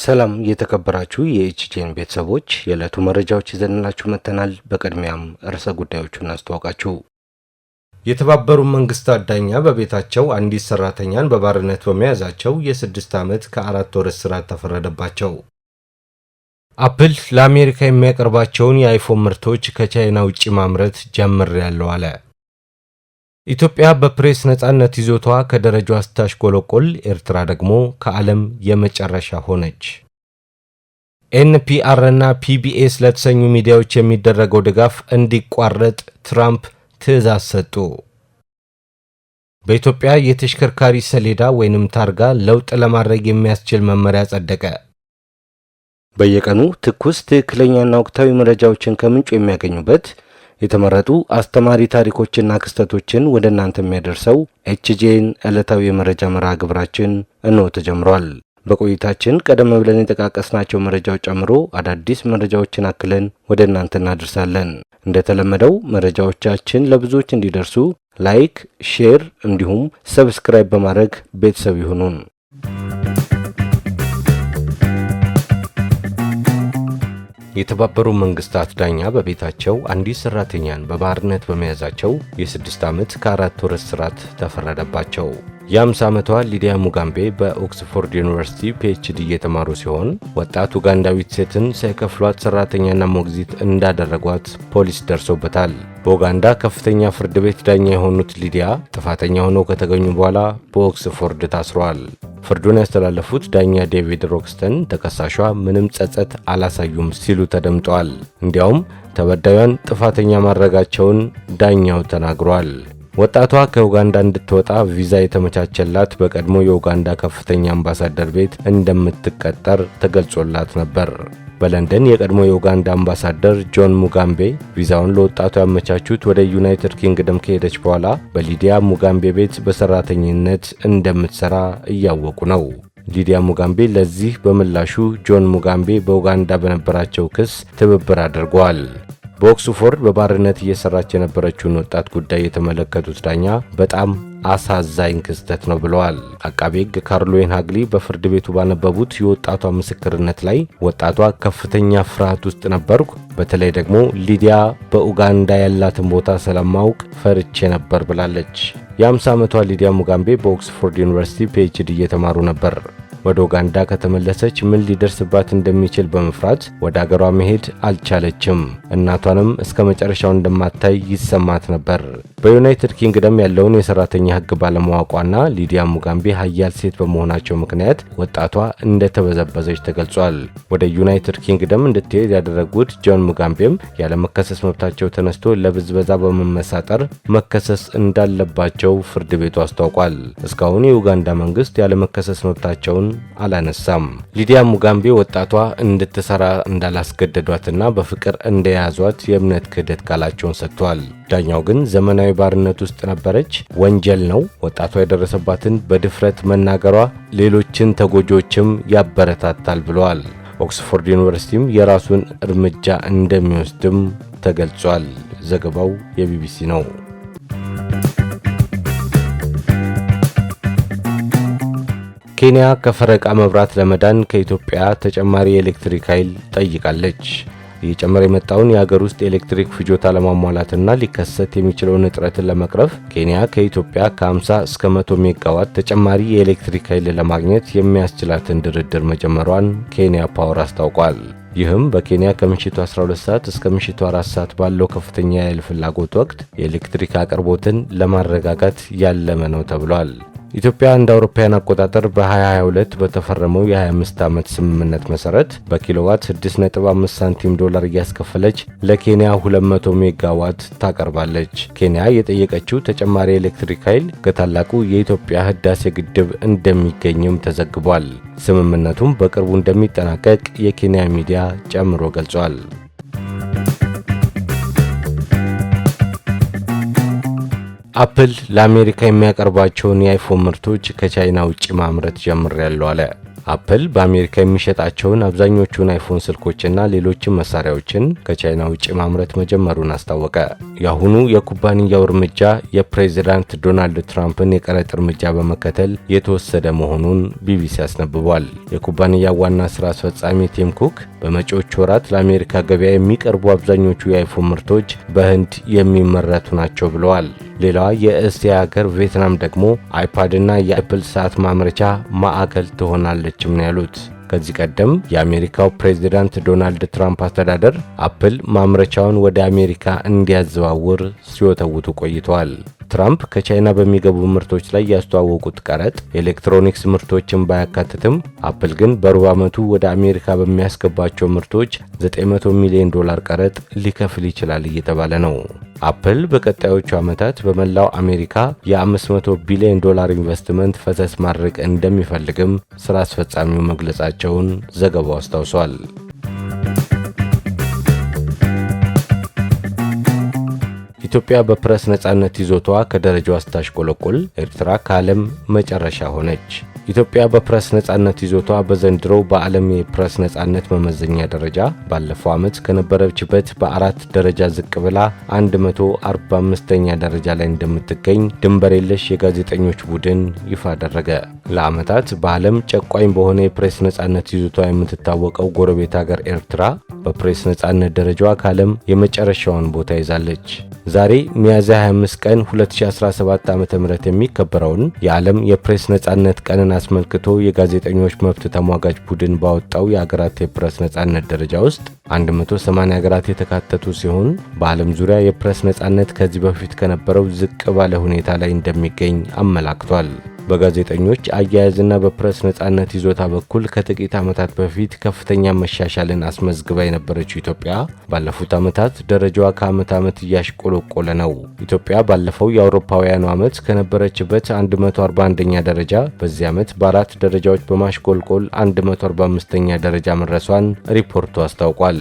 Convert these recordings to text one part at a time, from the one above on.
ሰላም የተከበራችሁ የኤችጄን ቤተሰቦች የዕለቱ መረጃዎች ይዘንላችሁ መጥተናል። በቅድሚያም ርዕሰ ጉዳዮቹን አስተዋውቃችሁ የተባበሩት መንግስታት ዳኛ በቤታቸው አንዲት ሰራተኛን በባርነት በመያዛቸው የ6 ዓመት ከ4 ወር እስራት ተፈረደባቸው። አፕል ለአሜሪካ የሚያቀርባቸውን የአይፎን ምርቶች ከቻይና ውጪ ማምረት ጀምሬያለሁ አለ። ኢትዮጵያ በፕሬስ ነጻነት ይዞታዋ ከደረጃው ስታሽቆለቆል፣ ኤርትራ ደግሞ ከዓለም የመጨረሻ ሆነች። ኤንፒአር እና ፒቢኤስ ለተሰኙ ሚዲያዎች የሚደረገው ድጋፍ እንዲቋረጥ ትራምፕ ትዕዛዝ ሰጡ። በኢትዮጵያ የተሽከርካሪ ሰሌዳ ወይንም ታርጋ ለውጥ ለማድረግ የሚያስችል መመሪያ ጸደቀ። በየቀኑ ትኩስ ትክክለኛና ወቅታዊ መረጃዎችን ከምንጩ የሚያገኙበት የተመረጡ አስተማሪ ታሪኮችና ክስተቶችን ወደ እናንተ የሚያደርሰው ኤችጄን ዕለታዊ የመረጃ መርሃ ግብራችን እንሆ ተጀምሯል። በቆይታችን ቀደም ብለን የጠቃቀስናቸው መረጃዎች ጨምሮ አዳዲስ መረጃዎችን አክለን ወደ እናንተ እናደርሳለን። እንደተለመደው መረጃዎቻችን ለብዙዎች እንዲደርሱ ላይክ፣ ሼር እንዲሁም ሰብስክራይብ በማድረግ ቤተሰብ ይሁኑን። የተባበሩት መንግስታት ዳኛ በቤታቸው አንዲት ሰራተኛን በባርነት በመያዛቸው የ6 ዓመት ከ4 ወር እስራት ተፈረደባቸው። የ50 ዓመቷ ሊዲያ ሙጋምቤ በኦክስፎርድ ዩኒቨርሲቲ ፒኤችዲ እየተማሩ ሲሆን ወጣት ኡጋንዳዊት ሴትን ሳይከፍሏት ሰራተኛና ሞግዚት እንዳደረጓት ፖሊስ ደርሶበታል። በኡጋንዳ ከፍተኛ ፍርድ ቤት ዳኛ የሆኑት ሊዲያ ጥፋተኛ ሆነው ከተገኙ በኋላ በኦክስፎርድ ታስረዋል። ፍርዱን ያስተላለፉት ዳኛ ዴቪድ ሮክስተን ተከሳሿ ምንም ጸጸት አላሳዩም ሲሉ ተደምጠዋል። እንዲያውም ተበዳዩን ጥፋተኛ ማድረጋቸውን ዳኛው ተናግሯል። ወጣቷ ከኡጋንዳ እንድትወጣ ቪዛ የተመቻቸላት በቀድሞ የኡጋንዳ ከፍተኛ አምባሳደር ቤት እንደምትቀጠር ተገልጾላት ነበር። በለንደን የቀድሞ የኡጋንዳ አምባሳደር ጆን ሙጋምቤ ቪዛውን ለወጣቷ ያመቻቹት ወደ ዩናይትድ ኪንግደም ከሄደች በኋላ በሊዲያ ሙጋምቤ ቤት በሰራተኝነት እንደምትሰራ እያወቁ ነው። ሊዲያ ሙጋምቤ ለዚህ በምላሹ ጆን ሙጋምቤ በኡጋንዳ በነበራቸው ክስ ትብብር አድርገዋል። በኦክስፎርድ በባርነት እየሰራች የነበረችውን ወጣት ጉዳይ የተመለከቱት ዳኛ በጣም አሳዛኝ ክስተት ነው ብለዋል። አቃቤ ሕግ ካርሎይን ሃግሊ በፍርድ ቤቱ ባነበቡት የወጣቷ ምስክርነት ላይ ወጣቷ ከፍተኛ ፍርሃት ውስጥ ነበርኩ፣ በተለይ ደግሞ ሊዲያ በኡጋንዳ ያላትን ቦታ ስለማውቅ ፈርቼ ነበር ብላለች። የ50 ዓመቷ ሊዲያ ሙጋምቤ በኦክስፎርድ ዩኒቨርሲቲ ፒኤችዲ እየተማሩ ነበር። ወደ ኡጋንዳ ከተመለሰች ምን ሊደርስባት እንደሚችል በመፍራት ወደ አገሯ መሄድ አልቻለችም። እናቷንም እስከ መጨረሻው እንደማታይ ይሰማት ነበር። በዩናይትድ ኪንግደም ያለውን የሰራተኛ ሕግ ባለማወቋና ሊዲያ ሙጋምቤ ሀያል ሴት በመሆናቸው ምክንያት ወጣቷ እንደተበዘበዘች ተገልጿል። ወደ ዩናይትድ ኪንግደም እንድትሄድ ያደረጉት ጆን ሙጋምቤም ያለመከሰስ መብታቸው ተነስቶ ለብዝበዛ በመመሳጠር መከሰስ እንዳለባቸው ፍርድ ቤቱ አስታውቋል። እስካሁን የኡጋንዳ መንግስት ያለመከሰስ መብታቸውን አላነሳም። ሊዲያ ሙጋምቤ ወጣቷ እንድትሰራ እንዳላስገደዷትና በፍቅር እንደያዟት የእምነት ክህደት ቃላቸውን ሰጥተዋል። ዳኛው ግን ዘመናዊ ባርነት ውስጥ ነበረች፣ ወንጀል ነው፣ ወጣቷ የደረሰባትን በድፍረት መናገሯ ሌሎችን ተጎጂዎችም ያበረታታል ብለዋል። ኦክስፎርድ ዩኒቨርሲቲም የራሱን እርምጃ እንደሚወስድም ተገልጿል። ዘገባው የቢቢሲ ነው። ኬንያ ከፈረቃ መብራት ለመዳን ከኢትዮጵያ ተጨማሪ የኤሌክትሪክ ኃይል ጠይቃለች። እየጨመረ የመጣውን የሀገር ውስጥ የኤሌክትሪክ ፍጆታ ለማሟላትና ሊከሰት የሚችለውን እጥረትን ለመቅረፍ ኬንያ ከኢትዮጵያ ከ50 እስከ 100 ሜጋዋት ተጨማሪ የኤሌክትሪክ ኃይል ለማግኘት የሚያስችላትን ድርድር መጀመሯን ኬንያ ፓወር አስታውቋል። ይህም በኬንያ ከምሽቱ 12 ሰዓት እስከ ምሽቱ 4 ሰዓት ባለው ከፍተኛ የኃይል ፍላጎት ወቅት የኤሌክትሪክ አቅርቦትን ለማረጋጋት ያለመ ነው ተብሏል። ኢትዮጵያ እንደ አውሮፓውያን አቆጣጠር በ2022 በተፈረመው የ25 ዓመት ስምምነት መሰረት በኪሎዋት 6.5 ሳንቲም ዶላር እያስከፈለች ለኬንያ 200 ሜጋዋት ታቀርባለች። ኬንያ የጠየቀችው ተጨማሪ ኤሌክትሪክ ኃይል ከታላቁ የኢትዮጵያ ህዳሴ ግድብ እንደሚገኝም ተዘግቧል። ስምምነቱም በቅርቡ እንደሚጠናቀቅ የኬንያ ሚዲያ ጨምሮ ገልጿል። አፕል ለአሜሪካ የሚያቀርባቸውን የአይፎን ምርቶች ከቻይና ውጪ ማምረት ጀምሬያለሁ አለ። አፕል በአሜሪካ የሚሸጣቸውን አብዛኞቹን አይፎን ስልኮችና ሌሎችም መሳሪያዎችን ከቻይና ውጭ ማምረት መጀመሩን አስታወቀ። የአሁኑ የኩባንያው እርምጃ የፕሬዝዳንት ዶናልድ ትራምፕን የቀረጥ እርምጃ በመከተል የተወሰደ መሆኑን ቢቢሲ አስነብቧል። የኩባንያው ዋና ስራ አስፈጻሚ ቲም ኩክ በመጪዎቹ ወራት ለአሜሪካ ገበያ የሚቀርቡ አብዛኞቹ የአይፎን ምርቶች በህንድ የሚመረቱ ናቸው ብለዋል። ሌላዋ የእስያ ሀገር ቪየትናም ደግሞ አይፓድ እና የአፕል ሰዓት ማምረቻ ማዕከል ትሆናለችም ነው ያሉት። ከዚህ ቀደም የአሜሪካው ፕሬዝዳንት ዶናልድ ትራምፕ አስተዳደር አፕል ማምረቻውን ወደ አሜሪካ እንዲያዘዋውር ሲወተውቱ ቆይተዋል። ትራምፕ ከቻይና በሚገቡ ምርቶች ላይ ያስተዋወቁት ቀረጥ ኤሌክትሮኒክስ ምርቶችን ባያካትትም አፕል ግን በሩብ ዓመቱ ወደ አሜሪካ በሚያስገባቸው ምርቶች $900 ሚሊዮን ቀረጥ ሊከፍል ይችላል እየተባለ ነው። አፕል በቀጣዮቹ ዓመታት በመላው አሜሪካ የ$500 ቢሊዮን ኢንቨስትመንት ፈሰስ ማድረግ እንደሚፈልግም ስራ አስፈጻሚው መግለጻቸውን ዘገባው አስታውሷል። ኢትዮጵያ በፕሬስ ነጻነት ይዞታዋ ከደረጃው ስታሽቆለቆል ኤርትራ ከዓለም መጨረሻ ሆነች። ኢትዮጵያ በፕሬስ ነጻነት ይዞታዋ በዘንድሮው በዓለም የፕሬስ ነጻነት መመዘኛ ደረጃ ባለፈው ዓመት ከነበረችበት በ4 ደረጃ ዝቅ ብላ 145ኛ ደረጃ ላይ እንደምትገኝ ድንበር የለሽ የጋዜጠኞች ቡድን ይፋ አደረገ። ለዓመታት በዓለም ጨቋኝ በሆነ የፕሬስ ነጻነት ይዞታዋ የምትታወቀው ጎረቤት ሀገር ኤርትራ በፕሬስ ነጻነት ደረጃዋ ከዓለም የመጨረሻውን ቦታ ይዛለች። ዛሬ ሚያዝያ 25 ቀን 2017 ዓ.ም የሚከበረውን የዓለም የፕሬስ ነጻነት ቀንን አስመልክቶ የጋዜጠኞች መብት ተሟጋች ቡድን ባወጣው የሀገራት የፕሬስ ነጻነት ደረጃ ውስጥ 180 ሀገራት የተካተቱ ሲሆን በዓለም ዙሪያ የፕሬስ ነጻነት ከዚህ በፊት ከነበረው ዝቅ ባለ ሁኔታ ላይ እንደሚገኝ አመላክቷል። በጋዜጠኞች አያያዝና በፕሬስ ነጻነት ይዞታ በኩል ከጥቂት ዓመታት በፊት ከፍተኛ መሻሻልን አስመዝግባ የነበረችው ኢትዮጵያ ባለፉት ዓመታት ደረጃዋ ከዓመት ዓመት እያሽቆለቆለ ነው። ኢትዮጵያ ባለፈው የአውሮፓውያኑ ዓመት ከነበረችበት 141ኛ ደረጃ በዚህ ዓመት በ4 ደረጃዎች በማሽቆልቆል 145ኛ ደረጃ መድረሷን ሪፖርቱ አስታውቋል።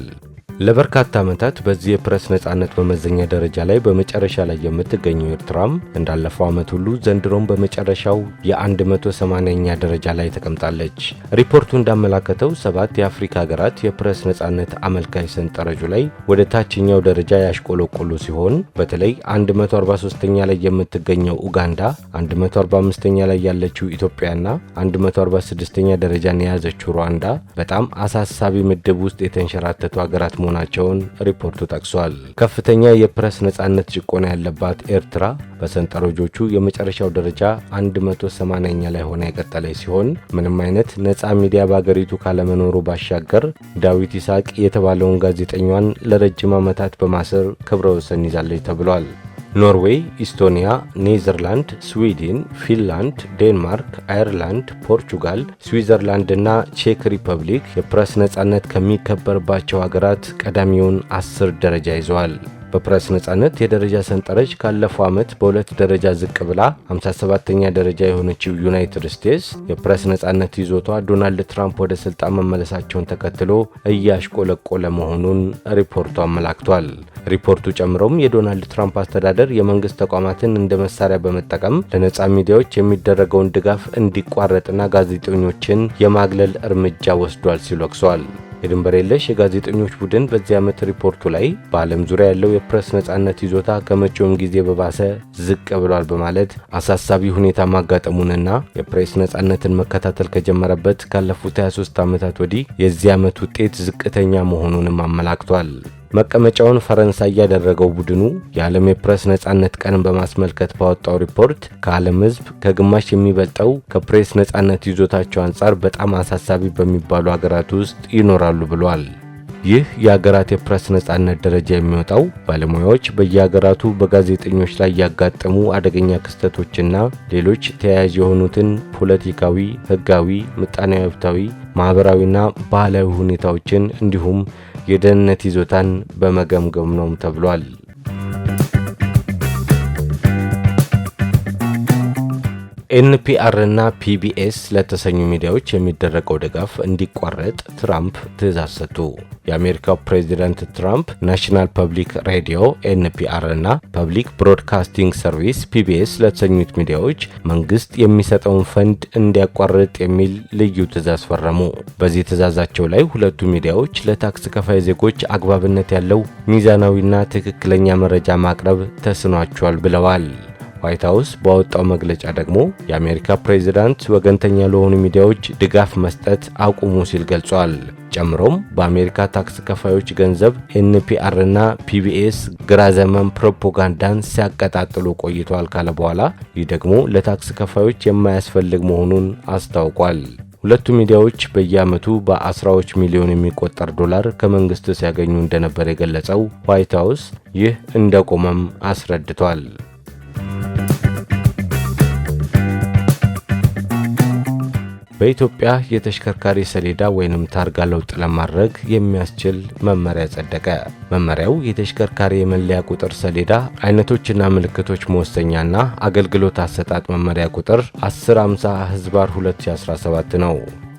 ለበርካታ ዓመታት በዚህ የፕሬስ ነጻነት መመዘኛ ደረጃ ላይ በመጨረሻ ላይ የምትገኘው ኤርትራም እንዳለፈው ዓመት ሁሉ ዘንድሮም በመጨረሻው የ180ኛ ደረጃ ላይ ተቀምጣለች። ሪፖርቱ እንዳመላከተው 7 የአፍሪካ ሀገራት የፕሬስ ነጻነት አመልካች ሰንጠረዡ ላይ ወደ ታችኛው ደረጃ ያሽቆለቆሉ ሲሆን በተለይ 143ኛ ላይ የምትገኘው ኡጋንዳ፣ 145ኛ ላይ ያለችው ኢትዮጵያና 146ኛ ደረጃን የያዘችው ሩዋንዳ በጣም አሳሳቢ ምድብ ውስጥ የተንሸራተቱ ሀገራት መሆናቸውን ሪፖርቱ ጠቅሷል። ከፍተኛ የፕሬስ ነጻነት ጭቆና ያለባት ኤርትራ በሰንጠረዦቹ የመጨረሻው ደረጃ 180ኛ ላይ ሆና የቀጠለች ሲሆን ምንም አይነት ነጻ ሚዲያ በአገሪቱ ካለመኖሩ ባሻገር ዳዊት ይስሐቅ የተባለውን ጋዜጠኛን ለረጅም ዓመታት በማሰር ክብረ ወሰን ይዛለች ተብሏል። ኖርዌይ፣ ኢስቶኒያ፣ ኔዘርላንድ፣ ስዊድን፣ ፊንላንድ፣ ዴንማርክ፣ አየርላንድ፣ ፖርቹጋል፣ ስዊዘርላንድ እና ቼክ ሪፐብሊክ የፕሬስ ነጻነት ከሚከበርባቸው ሀገራት ቀዳሚውን 10 ደረጃ ይዘዋል። በፕሬስ ነጻነት የደረጃ ሰንጠረዥ ካለፈው ዓመት በ2 ደረጃ ዝቅ ብላ 57ኛ ደረጃ የሆነችው ዩናይትድ ስቴትስ የፕሬስ ነጻነት ይዞቷ ዶናልድ ትራምፕ ወደ ስልጣን መመለሳቸውን ተከትሎ እያሽቆለቆለ መሆኑን ሪፖርቱ አመላክቷል። ሪፖርቱ ጨምሮም የዶናልድ ትራምፕ አስተዳደር የመንግስት ተቋማትን እንደ መሳሪያ በመጠቀም ለነጻ ሚዲያዎች የሚደረገውን ድጋፍ እንዲቋረጥና ጋዜጠኞችን የማግለል እርምጃ ወስዷል ሲሉ ወቅሰዋል። የድንበር የለሽ የጋዜጠኞች ቡድን በዚህ ዓመት ሪፖርቱ ላይ በዓለም ዙሪያ ያለው የፕሬስ ነጻነት ይዞታ ከመቼውም ጊዜ በባሰ ዝቅ ብሏል በማለት አሳሳቢ ሁኔታ ማጋጠሙንና የፕሬስ ነጻነትን መከታተል ከጀመረበት ካለፉት 23 ዓመታት ወዲህ የዚህ ዓመት ውጤት ዝቅተኛ መሆኑንም አመላክቷል። መቀመጫውን ፈረንሳይ ያደረገው ቡድኑ የዓለም የፕሬስ ነጻነት ቀንን በማስመልከት ባወጣው ሪፖርት ከዓለም ሕዝብ ከግማሽ የሚበልጠው ከፕሬስ ነጻነት ይዞታቸው አንጻር በጣም አሳሳቢ በሚባሉ ሀገራት ውስጥ ይኖራሉ ብሏል። ይህ የሀገራት የፕሬስ ነጻነት ደረጃ የሚወጣው ባለሙያዎች በየሀገራቱ በጋዜጠኞች ላይ ያጋጠሙ አደገኛ ክስተቶችና ሌሎች ተያያዥ የሆኑትን ፖለቲካዊ፣ ሕጋዊ፣ ምጣኔ ሀብታዊ፣ ማህበራዊና ባህላዊ ሁኔታዎችን እንዲሁም የደህንነት ይዞታን በመገምገም ነው ተብሏል። ኤንፒአር እና ፒቢኤስ ለተሰኙ ሚዲያዎች የሚደረገው ድጋፍ እንዲቋረጥ ትራምፕ ትዕዛዝ ሰጡ። የአሜሪካው ፕሬዚዳንት ትራምፕ ናሽናል ፐብሊክ ሬዲዮ ኤንፒአር እና ፐብሊክ ብሮድካስቲንግ ሰርቪስ ፒቢኤስ ለተሰኙት ሚዲያዎች መንግስት የሚሰጠውን ፈንድ እንዲያቋርጥ የሚል ልዩ ትዕዛዝ ፈረሙ። በዚህ ትዕዛዛቸው ላይ ሁለቱ ሚዲያዎች ለታክስ ከፋይ ዜጎች አግባብነት ያለው ሚዛናዊና ትክክለኛ መረጃ ማቅረብ ተስኗቸዋል ብለዋል። ዋይት ሀውስ ባወጣው መግለጫ ደግሞ የአሜሪካ ፕሬዝዳንት ወገንተኛ ለሆኑ ሚዲያዎች ድጋፍ መስጠት አቁሙ ሲል ገልጿል። ጨምሮም በአሜሪካ ታክስ ከፋዮች ገንዘብ ኤንፒአር እና ፒቢኤስ ግራ ዘመም ፕሮፓጋንዳን ሲያቀጣጥሉ ቆይተዋል ካለ በኋላ ይህ ደግሞ ለታክስ ከፋዮች የማያስፈልግ መሆኑን አስታውቋል። ሁለቱ ሚዲያዎች በየዓመቱ በአስራዎች ሚሊዮን የሚቆጠር ዶላር ከመንግስት ሲያገኙ እንደነበር የገለጸው ዋይት ሀውስ ይህ እንደቆመም አስረድቷል። በኢትዮጵያ የተሽከርካሪ ሰሌዳ ወይንም ታርጋ ለውጥ ለማድረግ የሚያስችል መመሪያ ጸደቀ። መመሪያው የተሽከርካሪ የመለያ ቁጥር ሰሌዳ አይነቶችና ምልክቶች መወሰኛና አገልግሎት አሰጣጥ መመሪያ ቁጥር 1050/2017 ነው።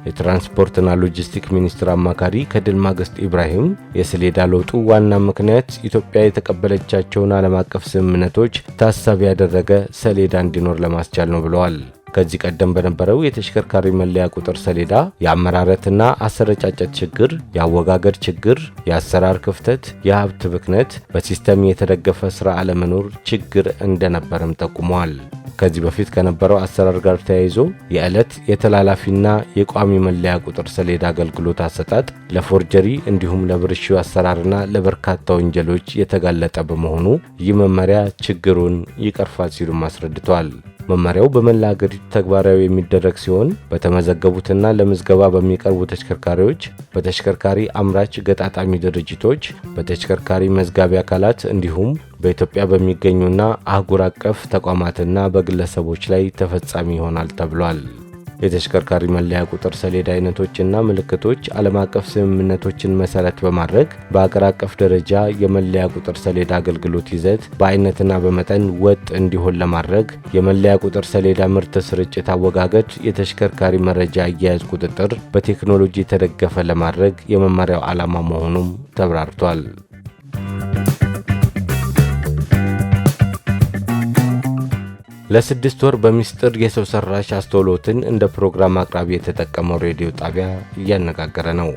የትራንስፖርትና ሎጂስቲክ ሚኒስትር አማካሪ ከድል ማግስት ኢብራሂም የሰሌዳ ለውጡ ዋና ምክንያት ኢትዮጵያ የተቀበለቻቸውን ዓለም አቀፍ ስምምነቶች ታሳቢ ያደረገ ሰሌዳ እንዲኖር ለማስቻል ነው ብለዋል። ከዚህ ቀደም በነበረው የተሽከርካሪ መለያ ቁጥር ሰሌዳ የአመራረትና አሰረጫጨት ችግር፣ የአወጋገድ ችግር፣ የአሰራር ክፍተት፣ የሀብት ብክነት፣ በሲስተም የተደገፈ ስራ አለመኖር ችግር እንደነበረም ጠቁመዋል። ከዚህ በፊት ከነበረው አሰራር ጋር ተያይዞ የዕለት የተላላፊና የቋሚ መለያ ቁጥር ሰሌዳ አገልግሎት አሰጣጥ ለፎርጀሪ እንዲሁም ለብልሹ አሰራርና ለበርካታ ወንጀሎች የተጋለጠ በመሆኑ ይህ መመሪያ ችግሩን ይቀርፋል ሲሉም አስረድተዋል። መመሪያው በመላ አገሪቱ ተግባራዊ የሚደረግ ሲሆን በተመዘገቡትና ለምዝገባ በሚቀርቡ ተሽከርካሪዎች፣ በተሽከርካሪ አምራች ገጣጣሚ ድርጅቶች፣ በተሽከርካሪ መዝጋቢ አካላት እንዲሁም በኢትዮጵያ በሚገኙና አህጉር አቀፍ ተቋማትና በግለሰቦች ላይ ተፈጻሚ ይሆናል ተብሏል። የተሽከርካሪ መለያ ቁጥር ሰሌዳ አይነቶችና ምልክቶች ዓለም አቀፍ ስምምነቶችን መሰረት በማድረግ በአገር አቀፍ ደረጃ የመለያ ቁጥር ሰሌዳ አገልግሎት ይዘት በአይነትና በመጠን ወጥ እንዲሆን ለማድረግ የመለያ ቁጥር ሰሌዳ ምርት ስርጭት፣ አወጋገድ፣ የተሽከርካሪ መረጃ አያያዝ ቁጥጥር በቴክኖሎጂ የተደገፈ ለማድረግ የመመሪያው ዓላማ መሆኑም ተብራርቷል። ለ6 ወር በሚስጥር የሰው ሰራሽ አስተውሎትን እንደ ፕሮግራም አቅራቢ የተጠቀመው ሬዲዮ ጣቢያ እያነጋገረ ነው።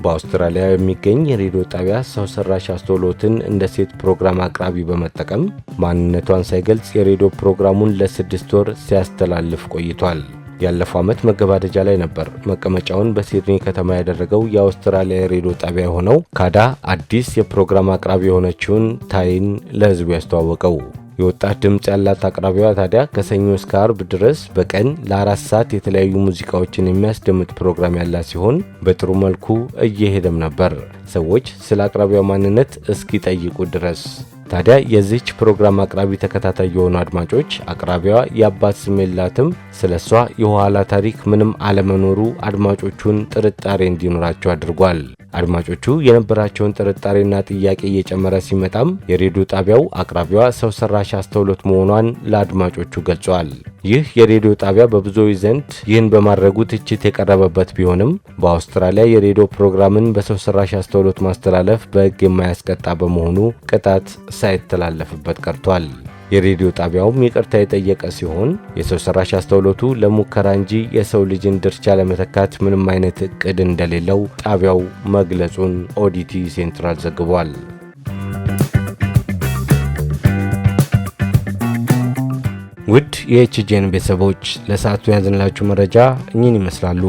በአውስትራሊያ የሚገኝ የሬዲዮ ጣቢያ ሰው ሰራሽ አስተውሎትን እንደ ሴት ፕሮግራም አቅራቢ በመጠቀም ማንነቷን ሳይገልጽ የሬዲዮ ፕሮግራሙን ለ6 ወር ሲያስተላልፍ ቆይቷል። ያለፈው ዓመት መገባደጃ ላይ ነበር መቀመጫውን በሲድኒ ከተማ ያደረገው የአውስትራሊያ የሬዲዮ ጣቢያ የሆነው ካዳ አዲስ የፕሮግራም አቅራቢ የሆነችውን ታይን ለሕዝቡ ያስተዋወቀው። የወጣት ድምጽ ያላት አቅራቢዋ ታዲያ ከሰኞ እስከ አርብ ድረስ በቀን ለ4 ሰዓት የተለያዩ ሙዚቃዎችን የሚያስደምጥ ፕሮግራም ያላት ሲሆን በጥሩ መልኩ እየሄደም ነበር ሰዎች ስለ አቅራቢዋ ማንነት እስኪጠይቁ ድረስ። ታዲያ የዚህች ፕሮግራም አቅራቢ ተከታታይ የሆኑ አድማጮች አቅራቢዋ የአባት ስም የላትም፣ ስለሷ የኋላ ታሪክ ምንም አለመኖሩ አድማጮቹን ጥርጣሬ እንዲኖራቸው አድርጓል። አድማጮቹ የነበራቸውን ጥርጣሬና ጥያቄ እየጨመረ ሲመጣም የሬዲዮ ጣቢያው አቅራቢዋ ሰው ሰራሽ አስተውሎት መሆኗን ለአድማጮቹ ገልጿል። ይህ የሬዲዮ ጣቢያ በብዙዎች ዘንድ ይህን በማድረጉ ትችት የቀረበበት ቢሆንም በአውስትራሊያ የሬዲዮ ፕሮግራምን በሰው ሰራሽ አስተውሎት ማስተላለፍ በሕግ የማያስቀጣ በመሆኑ ቅጣት ሳይተላለፍበት ቀርቷል። የሬዲዮ ጣቢያውም ይቅርታ የጠየቀ ሲሆን የሰው ሰራሽ አስተውሎቱ ለሙከራ እንጂ የሰው ልጅን ድርሻ ለመተካት ምንም አይነት እቅድ እንደሌለው ጣቢያው መግለጹን ኦዲቲ ሴንትራል ዘግቧል። ውድ የኤችጄን ቤተሰቦች ለሰዓቱ ያዝንላችሁ መረጃ እኚህን ይመስላሉ።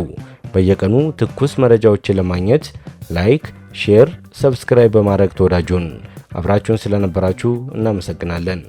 በየቀኑ ትኩስ መረጃዎችን ለማግኘት ላይክ፣ ሼር፣ ሰብስክራይብ በማድረግ ተወዳጁን። አብራችሁን ስለነበራችሁ እናመሰግናለን።